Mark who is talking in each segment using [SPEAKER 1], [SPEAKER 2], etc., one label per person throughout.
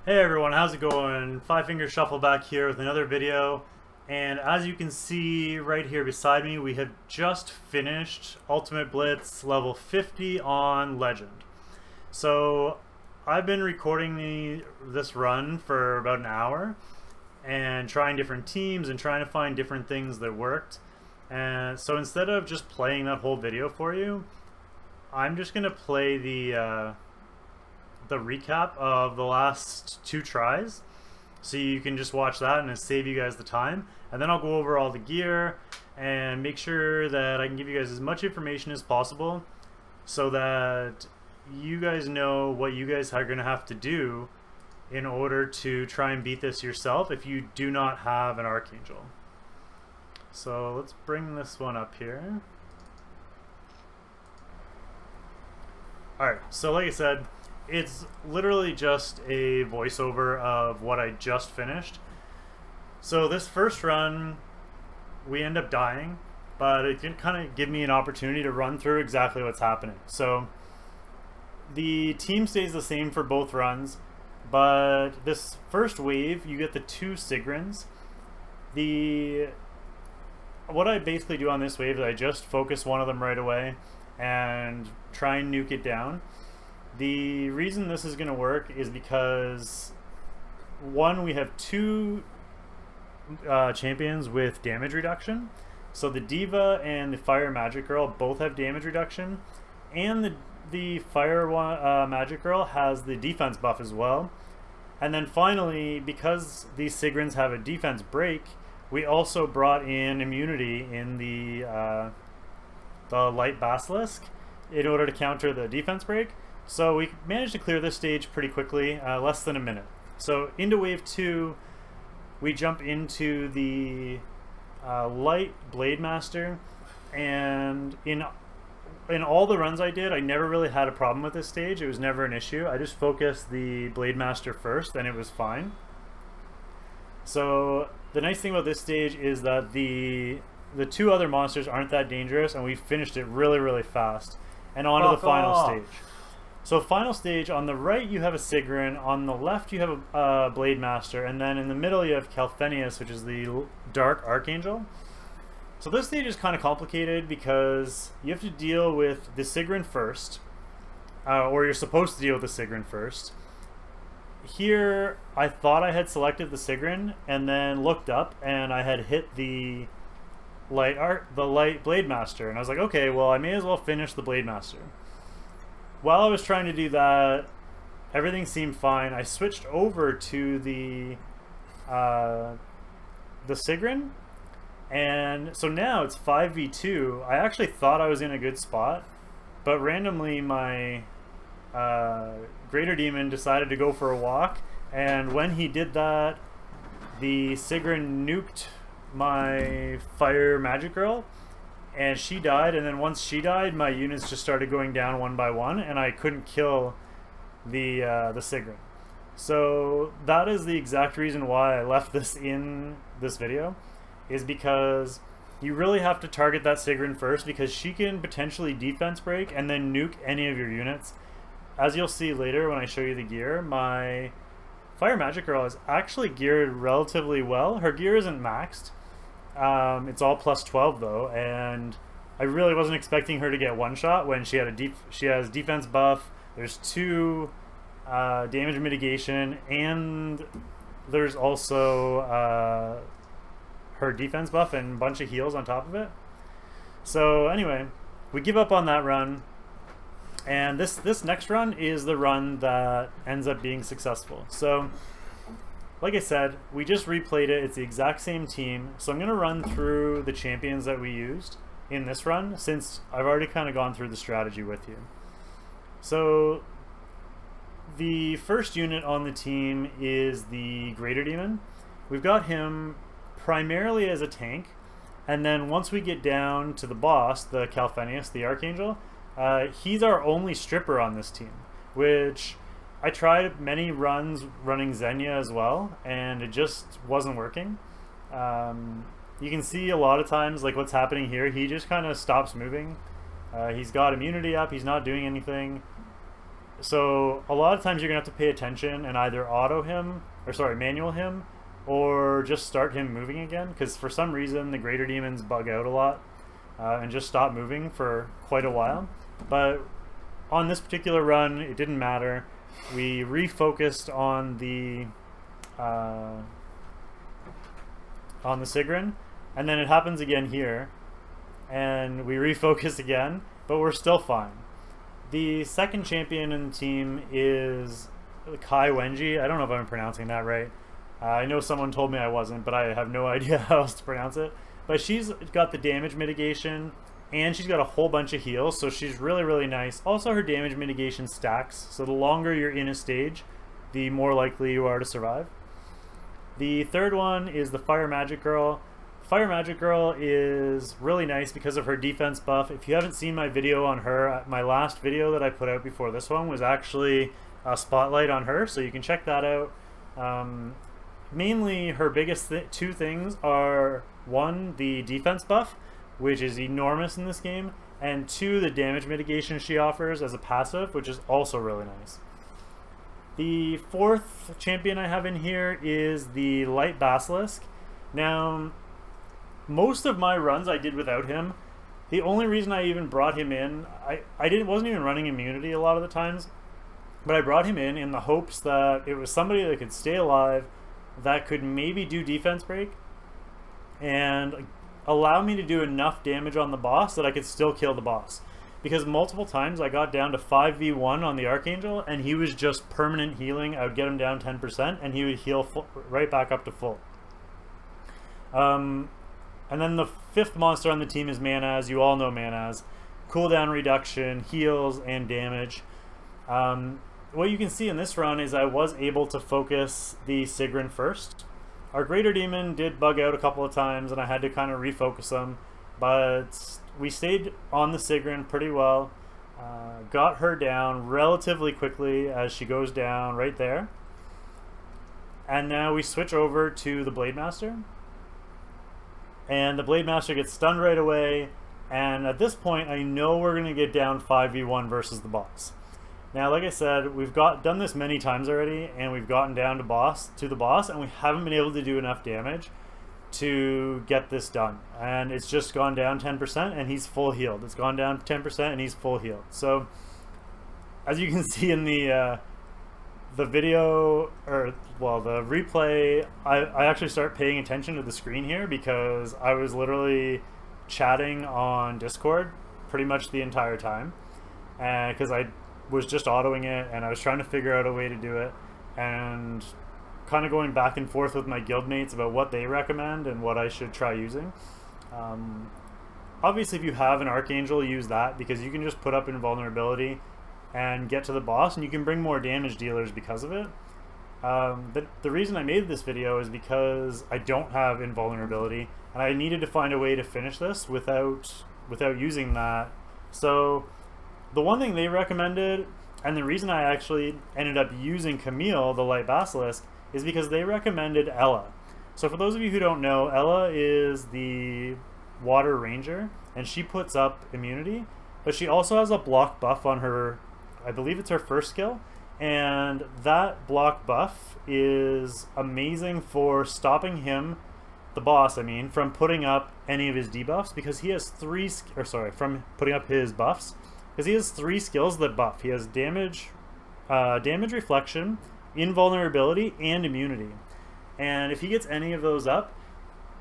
[SPEAKER 1] Hey everyone, how's it going? Five Finger Shuffle back here with another video. And as you can see right here beside me, we have just finished Ultimate Blitz level 50 on Legend. So I've been recording this run for about an hour and trying different teams and trying to find different things that worked. And so instead of just playing that whole video for you, I'm just going to play the recap of the last two tries, so you can just watch that and save you guys the time. And then I'll go over all the gear and make sure that I can give you guys as much information as possible so that you guys know what you guys are going to have to do in order to try and beat this yourself if you do not have an Archangel. So let's bring this one up here. Alright, so like I said, it's literally just a voiceover of what I just finished. So this first run, we end up dying, but it can kind of give me an opportunity to run through exactly what's happening. So the team stays the same for both runs, but this first wave, you get the two Sigrins. What I basically do on this wave is I just focus one of them right away and try and nuke it down. The reason this is going to work is because, one, we have two champions with damage reduction. So the Diva and the Fire Magic Girl both have damage reduction, and the Fire Magic Girl has the defense buff as well. And then finally, because these Sigrins have a defense break, we also brought in immunity in the Light Basilisk in order to counter the defense break. So we managed to clear this stage pretty quickly, less than a minute. So into wave 2, we jump into the Light Blade Master, and in all the runs I did, I never really had a problem with this stage. It was never an issue. I just focused the Blade Master first, and it was fine. So the nice thing about this stage is that the two other monsters aren't that dangerous, and we finished it really, really fast. And on to the final stage. So final stage, on the right you have a Sigrin, on the left you have a Blade Master, and then in the middle you have Calphenius, which is the Dark Archangel. So this stage is kind of complicated because you have to deal with the Sigrin first, or you're supposed to deal with the Sigrin first. Here I thought I had selected the Sigrin and then looked up and I had hit the Light Blade Master, and I was like, okay, well I may as well finish the Blade Master. While I was trying to do that, everything seemed fine. I switched over to the Sigrin, and so now it's 5v2. I actually thought I was in a good spot, but randomly my Greater Demon decided to go for a walk, and when he did that, the Sigrin nuked my Fire Magic Girl, and she died, and then once she died, my units just started going down one by one, and I couldn't kill the Sigrin. So that is the exact reason why I left this in this video, is because you really have to target that Sigrin first, because she can potentially defense break and then nuke any of your units. As you'll see later when I show you the gear, my Fire Magic Girl is actually geared relatively well. Her gear isn't maxed. It's all plus 12 though, and I really wasn't expecting her to get one shot when she had she has defense buff. There's two damage mitigation, and there's also her defense buff and a bunch of heals on top of it. So anyway, we give up on that run, and this next run is the run that ends up being successful. So like I said, we just replayed it. It's the exact same team. So I'm going to run through the champions that we used in this run, since I've already kind of gone through the strategy with you. So the first unit on the team is the Greater Demon. We've got him primarily as a tank, and then once we get down to the boss, the Calphenius, the Archangel, he's our only stripper on this team, which I tried many runs running Xenia as well, and it just wasn't working. You can see a lot of times, like what's happening here, he just kind of stops moving. He's got immunity up, he's not doing anything. So a lot of times you're gonna have to pay attention and either auto him, or sorry, manual him, or just start him moving again, because for some reason the greater demons bug out a lot and just stop moving for quite a while. But on this particular run, it didn't matter. We refocused on the Sigrun, and then it happens again here, and we refocus again, but we're still fine. The second champion in the team is Kai Wenji. I don't know if I'm pronouncing that right. I know someone told me I wasn't, but I have no idea how else to pronounce it. But she's got the damage mitigation, and she's got a whole bunch of heals, so she's really, really nice. Also, her damage mitigation stacks, so the longer you're in a stage, the more likely you are to survive. The third one is the Fire Magic Girl. Fire Magic Girl is really nice because of her defense buff. If you haven't seen my video on her, my last video that I put out before this one was actually a spotlight on her, so you can check that out. Mainly her biggest two things are, one, the defense buff, which is enormous in this game, and two, the damage mitigation she offers as a passive, which is also really nice. The fourth champion I have in here is the Light Basilisk. Now, most of my runs I did without him. The only reason I even brought him in, wasn't even running immunity a lot of the times, but I brought him in the hopes that it was somebody that could stay alive, that could maybe do defense break, and allow me to do enough damage on the boss that I could still kill the boss. Because multiple times I got down to 5v1 on the Archangel, and he was just permanent healing. I would get him down 10%, and he would heal right back up to full. And then the fifth monster on the team is Manaz. You all know Manaz. Cooldown reduction, heals, and damage. What you can see in this run is I was able to focus the Sigrun first. Our Greater Demon did bug out a couple of times, and I had to kind of refocus them. But we stayed on the Sigrun pretty well. Got her down relatively quickly as she goes down right there. And now we switch over to the Blade Master. And the Blade Master gets stunned right away, and at this point I know we're going to get down 5v1 versus the boss. Now, like I said, we've done this many times already, and we've gotten down to the boss, and we haven't been able to do enough damage to get this done. And it's just gone down 10%, and he's full healed. It's gone down 10%, and he's full healed. So, as you can see in the video, or well, the replay, I actually start paying attention to the screen here because I was literally chatting on Discord pretty much the entire time, and because I was just autoing it and I was trying to figure out a way to do it, and kind of going back and forth with my guildmates about what they recommend and what I should try using. Obviously, if you have an Archangel, use that, because you can just put up Invulnerability and get to the boss, and you can bring more damage dealers because of it. The reason I made this video is because I don't have Invulnerability, and I needed to find a way to finish this without using that. So the one thing they recommended, and the reason I actually ended up using Camille, the Light Basilisk, is because they recommended Ella. So for those of you who don't know, Ella is the Water Ranger, and she puts up immunity, but she also has a block buff on her, I believe it's her first skill, and that block buff is amazing for stopping him, the boss I mean, from putting up any of his debuffs, because he has from putting up his buffs, because he has 3 skills that buff. He has damage, damage reflection, invulnerability, and immunity. And if he gets any of those up,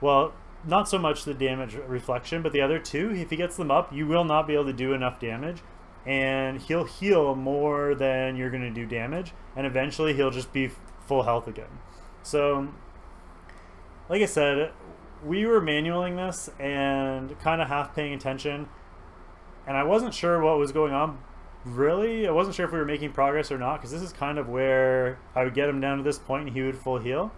[SPEAKER 1] well, not so much the damage reflection, but the other 2, if he gets them up, you will not be able to do enough damage, and he'll heal more than you're going to do damage, and eventually he'll just be full health again. So, like I said, we were manualing this and kind of half paying attention, and I wasn't sure what was going on, really. I wasn't sure if we were making progress or not, because this is kind of where I would get him down to this point and he would full heal.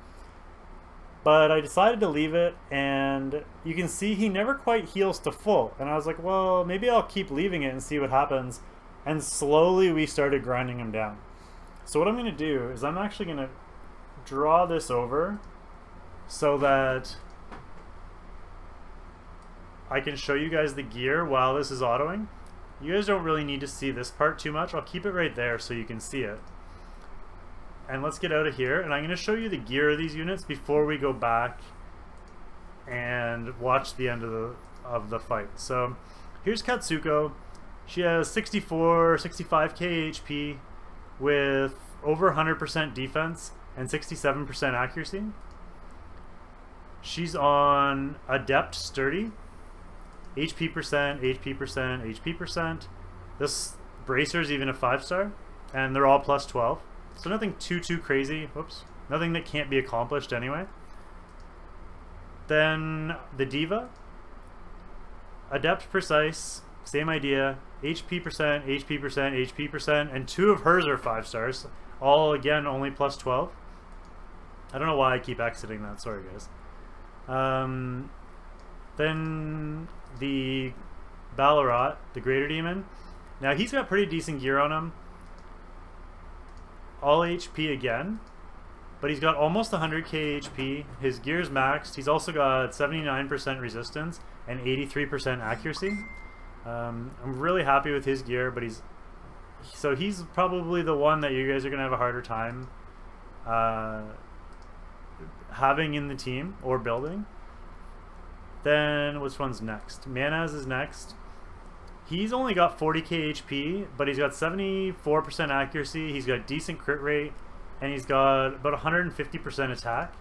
[SPEAKER 1] But I decided to leave it, and you can see he never quite heals to full. And I was like, well, maybe I'll keep leaving it and see what happens. And slowly we started grinding him down. So what I'm going to do is I'm actually going to draw this over so that I can show you guys the gear while this is autoing. You guys don't really need to see this part too much. I'll keep it right there so you can see it. And let's get out of here, and I'm going to show you the gear of these units before we go back and watch the end of the fight. So here's Katsuko. She has 65k HP with over 100% defense and 67% accuracy. She's on Adept Sturdy. HP percent, HP percent, HP percent. This Bracer's even a 5-star, and they're all plus 12. So nothing too crazy. Whoops. Nothing that can't be accomplished anyway. Then the Diva. Adept Precise. Same idea. HP percent, HP percent, HP percent, and 2 of hers are 5-stars. All, again, only plus 12. I don't know why I keep exiting that. Sorry, guys. Then the Ballarat, the Greater Demon. Now, he's got pretty decent gear on him. All HP again, but he's got almost 100k HP. His gear's maxed. He's also got 79% resistance and 83% accuracy. I'm really happy with his gear, but he's probably the one that you guys are gonna have a harder time having in the team or building. Then which one's next? Manaz is next. He's only got 40k HP, but he's got 74% accuracy, he's got decent crit rate, and he's got about 150% attack.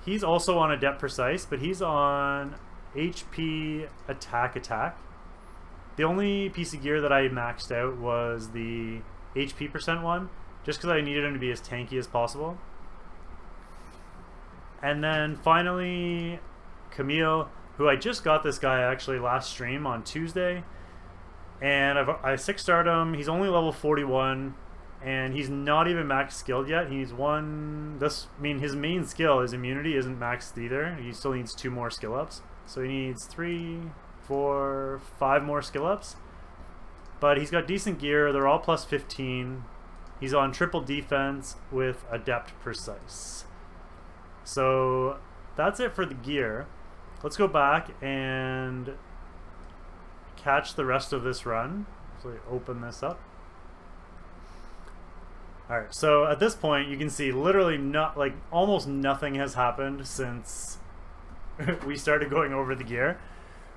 [SPEAKER 1] He's also on Adept Precise, but he's on HP attack. The only piece of gear that I maxed out was the HP percent one, just because I needed him to be as tanky as possible. And then finally, Camille, who I just got this guy actually last stream on Tuesday, and I 6-starred him. He's only level 41, and he's not even max skilled yet. He's his main skill, his immunity, isn't maxed either. He still needs 2 more skill ups, so he needs 3, 4, 5 more skill ups. But he's got decent gear. They're all plus 15. He's on triple defense with Adept Precise. So that's it for the gear. Let's go back and catch the rest of this run. So we open this up. Alright, so at this point you can see literally almost nothing has happened since we started going over the gear,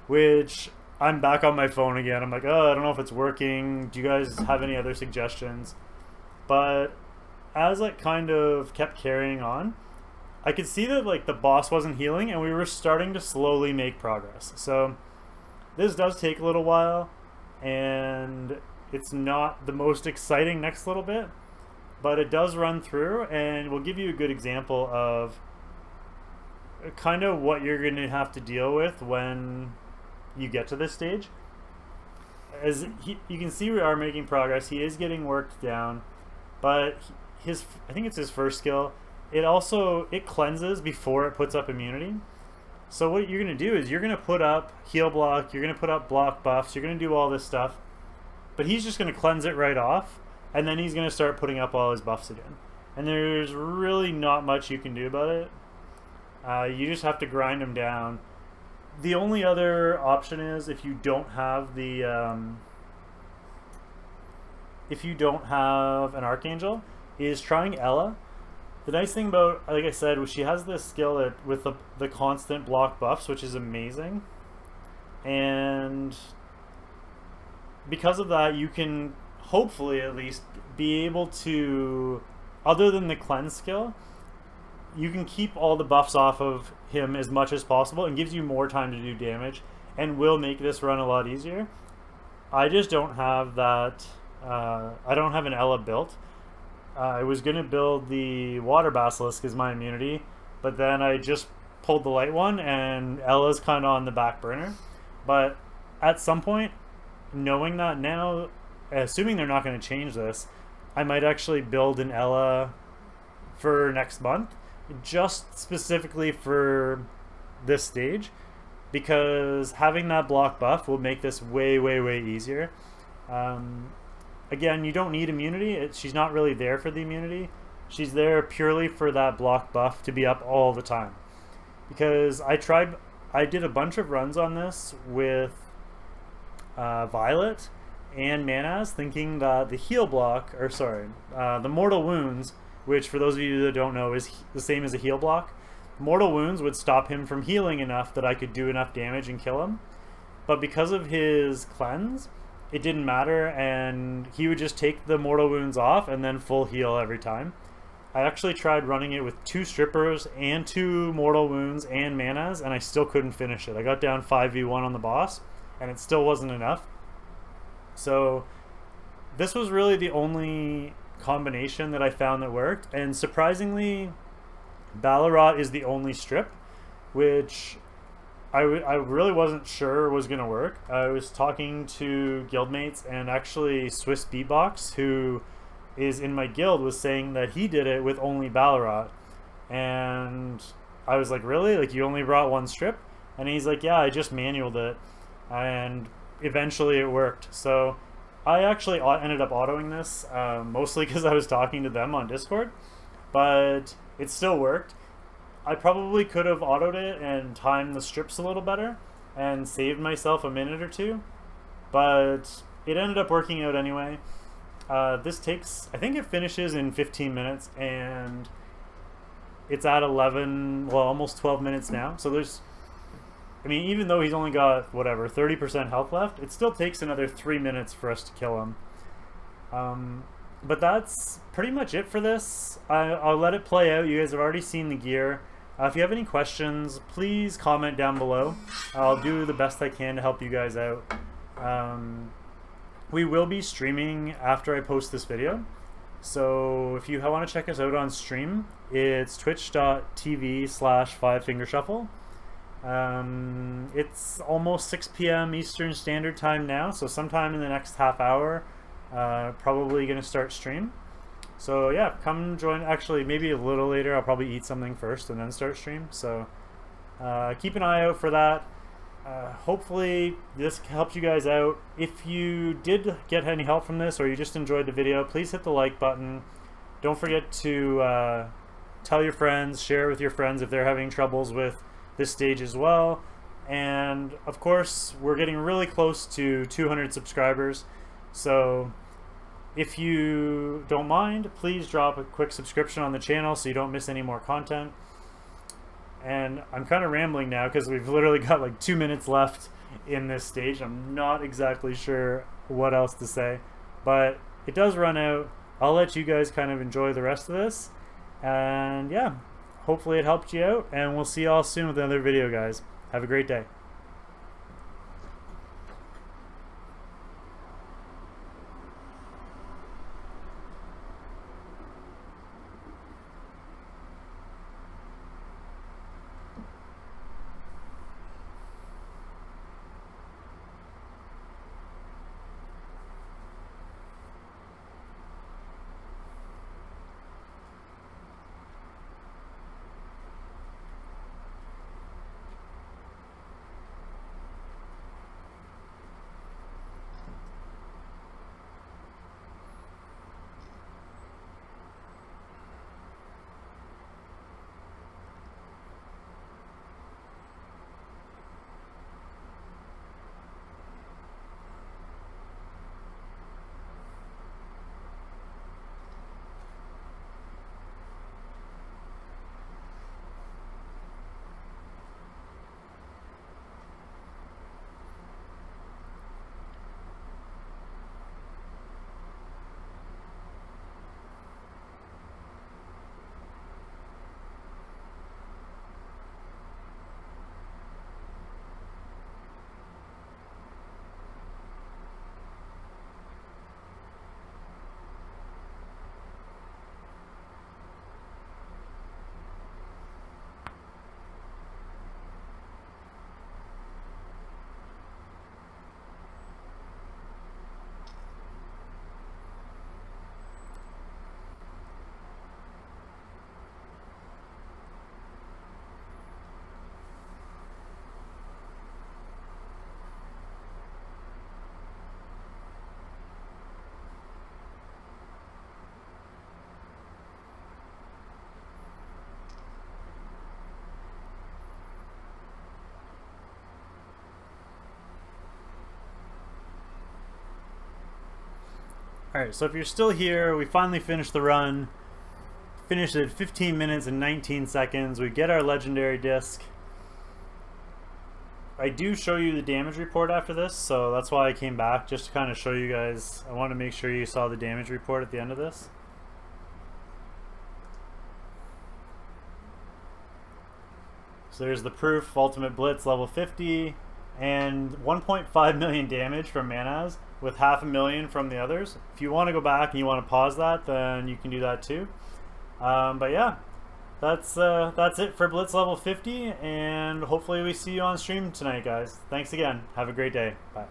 [SPEAKER 1] which I'm back on my phone again. I'm like, oh, I don't know if it's working. Do you guys have any other suggestions? But as it kind of kept carrying on, I could see that the boss wasn't healing, and we were starting to slowly make progress. So this does take a little while, and it's not the most exciting next little bit, but it does run through, and we'll give you a good example of kind of what you're going to have to deal with when you get to this stage. As you can see, we are making progress. He is getting worked down, but I think it's his first skill. It cleanses before it puts up immunity. So what you're going to do is you're going to put up heal block, you're going to put up block buffs, you're going to do all this stuff, but he's just going to cleanse it right off, and then he's going to start putting up all his buffs again. And there's really not much you can do about it. You just have to grind him down. The only other option is if you don't have an Archangel, is trying Ella. The nice thing about, like I said, she has this skill with the constant block buffs, which is amazing. And because of that, you can hopefully at least be able to, other than the cleanse skill, you can keep all the buffs off of him as much as possible, and gives you more time to do damage, and will make this run a lot easier. I just don't have that, I don't have an Ella built. I was going to build the Water Basilisk as my immunity, but then I just pulled the light one, and Ella's kind of on the back burner. But at some point, knowing that now, assuming they're not going to change this, I might actually build an Ella for next month, just specifically for this stage, because having that block buff will make this way, way, way easier. Again, you don't need immunity. She's not really there for the immunity. She's there purely for that block buff to be up all the time. Because I did a bunch of runs on this with Violet and Manas, thinking that the heal block, or sorry, the Mortal Wounds, which for those of you that don't know is the same as a heal block, Mortal Wounds would stop him from healing enough that I could do enough damage and kill him. But because of his cleanse, it didn't matter, and he would just take the Mortal Wounds off and then full heal every time. I actually tried running it with 2 strippers and 2 Mortal Wounds and Manas, and I still couldn't finish it. I got down 5v1 on the boss, and it still wasn't enough. So this was really the only combination that I found that worked, and surprisingly, Ballarat is the only strip, which I really wasn't sure was going to work. I was talking to guildmates, and actually Swiss Beatbox, who is in my guild, was saying that he did it with only Ballarat. And I was like, really? Like, you only brought 1 strip? And he's like, yeah, I just manualed it. And eventually it worked. So I actually ended up autoing this, mostly because I was talking to them on Discord. But it still worked. I probably could have autoed it and timed the strips a little better and saved myself a minute or 2, but it ended up working out anyway. This takes, I think it finishes in 15 minutes, and it's at 11, well, almost 12 minutes now. So there's, I mean, even though he's only got, whatever, 30% health left, it still takes another 3 minutes for us to kill him. But that's pretty much it for this. I'll let it play out. You guys have already seen the gear. If you have any questions, please comment down below. I'll do the best I can to help you guys out. We will be streaming after I post this video. So if you want to check us out on stream, it's twitch.tv/5fingershuffle. It's almost 6 p.m. Eastern Standard Time now, so sometime in the next half hour, probably going to start stream. So yeah, come join. Actually, maybe a little later. I'll probably eat something first and then start stream. So keep an eye out for that. Hopefully this helped you guys out. If you did get any help from this, or you just enjoyed the video, please hit the like button. Don't forget to tell your friends, share with your friends if they're having troubles with this stage as well. And of course, we're getting really close to 200 subscribers. So if you don't mind, please drop a quick subscription on the channel so you don't miss any more content. And I'm kind of rambling now because we've literally got like 2 minutes left in this stage. I'm not exactly sure what else to say, but it does run out. I'll let you guys kind of enjoy the rest of this. And yeah, hopefully it helped you out, and we'll see you all soon with another video, guys. Have a great day. Alright, so if you're still here, we finally finished the run. Finished at 15 minutes and 19 seconds. We get our legendary disc. I do show you the damage report after this, so that's why I came back, just to kind of show you guys. I want to make sure you saw the damage report at the end of this. So there's the proof, Ultimate Blitz level 50, and 1.5 million damage from Manaz, with 500,000 from the others. If you want to go back and you want to pause that, then you can do that too. But yeah, that's it for Blitz level 50, and hopefully we see you on stream tonight, guys. Thanks again. Have a great day. Bye.